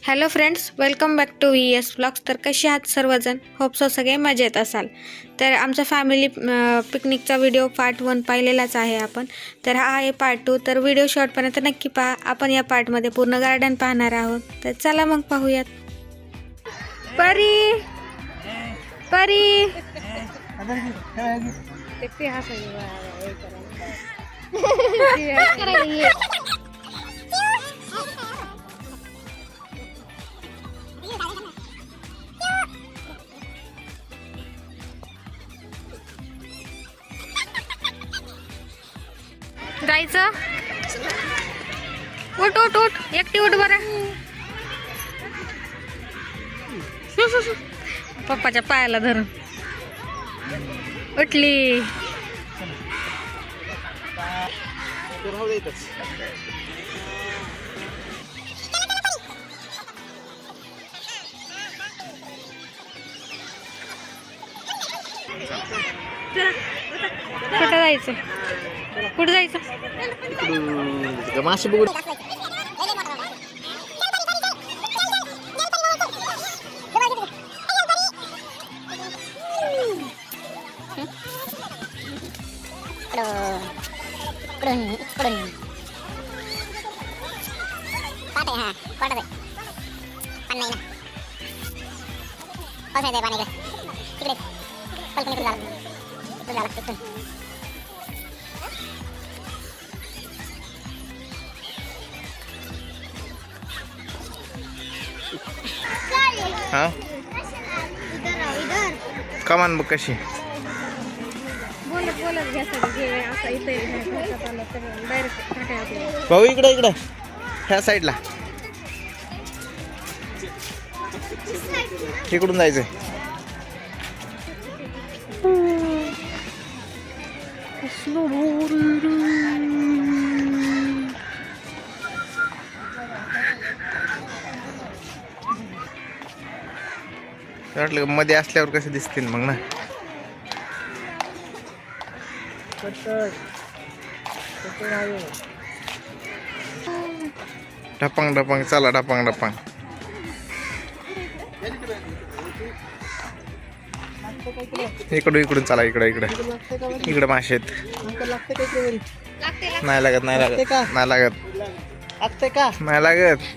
Hello friends, welcome back to VS vlogs. तर कसे आहात सर्वजण? होप सो सगळे मजेत असाल. तर आमचा फॅमिली पिकनिकचा व्हिडिओ पार्ट 1 पाहिलेलाच आहे आपण. तर हा आहे पार्ट 2. तर व्हिडिओ शॉर्टपर्यंत नक्की पहा. आपण या पार्टमध्ये पूर्ण गार्डन पाहणार आहोत. तर चला मग पाहूयात. परी परी जायचं. उठ उठ उठ, एकटी उठ बरं. पप्पाच्या पायाला धरून उठली. कुठं जायचं? कुठं जायचं? मासे बघू. हा कमान बघ कशी. भाऊ इकडे इकडे ह्या साईडला इकडून जायचंय. वाटलं मध्ये असल्यावर कसे दिसतील मग ना. ढपांग ढपांग चला, ढपांग ढपांग. इकडून चला, इकडे इकडे इकडे मासे आहेत. नाही लागत नाही लागत नाही लागत नाही लागत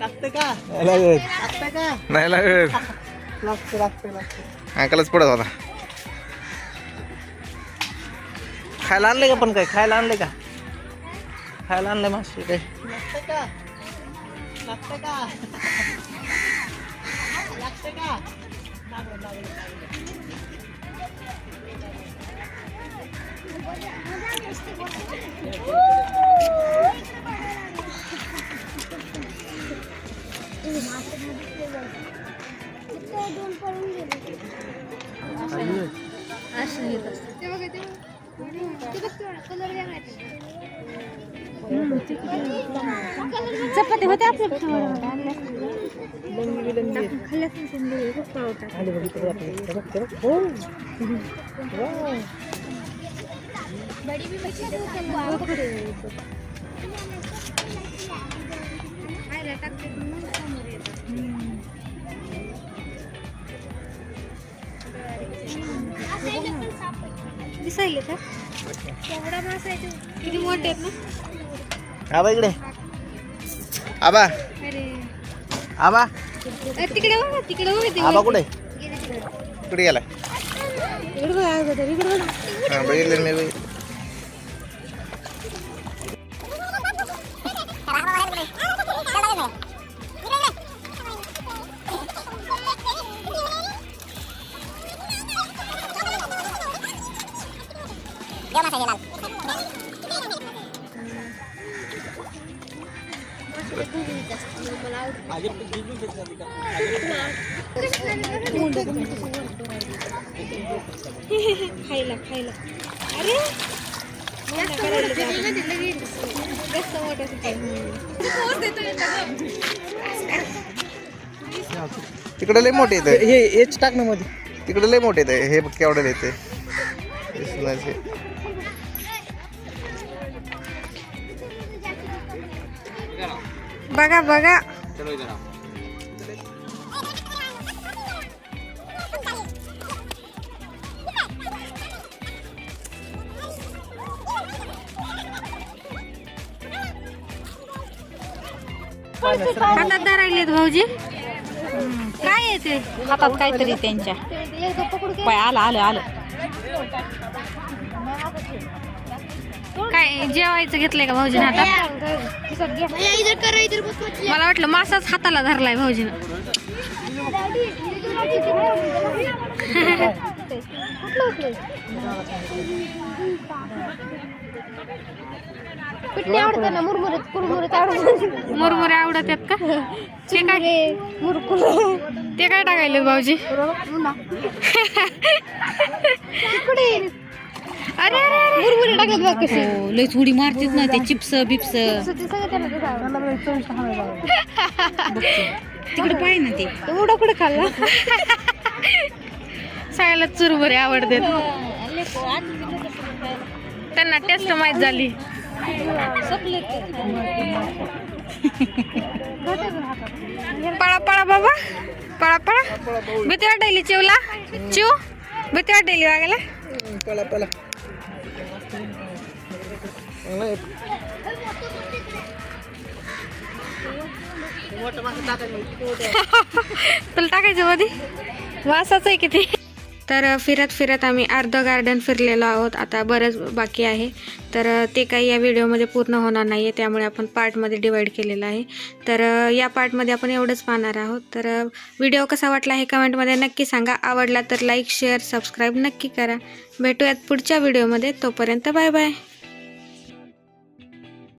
नाही लागत. अंकलच पडत होता. खायला आणले का? पण काय खायला आणले का? खायला आणले मासे काय? चपाती होते आपल्या दिसायले का? एवढा मासा आहे. किती मोठे आहेत ना. आबा इकडे. आबा आबा तिकडे बघा, तिकडे बघा. आबा कुठे? कुठे गेला? हा बघितलं मी बघितलं. खायला खायला. अरे तिकडे लय मोठे येते. हे टाक ना मध्ये. तिकडे लय मोठे येते. हे केवढे येते. बघा बघा. हातात धरायलेत भाऊजी. काय आहे ते हातात काहीतरी त्यांच्या पाय आलं आलं आलं. काय जेवायचं घेतलंय का भाऊजीने हातात? मला वाटलं मासाच हाताला धरलाय भाऊजीनं. मुरमुरे आवडत आहेत का? ते काय ते काय टाकायले भाऊजी? अरे मुरमुरे टाकत बघ कसे लय थोडी मारतीत ना ते चिप्स बिप्स. तिकडे पाय ना ते एवढं कुठे खाल्ला. सगळ्याला चुरमुरे आवडतात. त्यांना टेस्ट माहीत झाली. पळा पळा बाबा पळा पळा. भीती वाटायली चिवला. चिव भीती वाटायली वागायला. पळा पळा. तुला टाकायचं मध्ये वासाच आहे किती. तर फिरत फिरत आम्ही अर्ध गार्डन फिरलेलो आहोत. आता बरंच बाकी आहे. तर ते काही या व्हिडिओमध्ये पूर्ण होणार नाही आहे, त्यामुळे आपण पार्टमध्ये डिवाईड केलेलं आहे. तर या पार्टमध्ये आपण एवढंच पाहणार आहोत. तर व्हिडिओ कसा वाटला हे कमेंटमध्ये नक्की सांगा. आवडला तर लाईक शेअर सबस्क्राईब नक्की करा. भेटूयात पुढच्या व्हिडिओमध्ये. तोपर्यंत बाय बाय.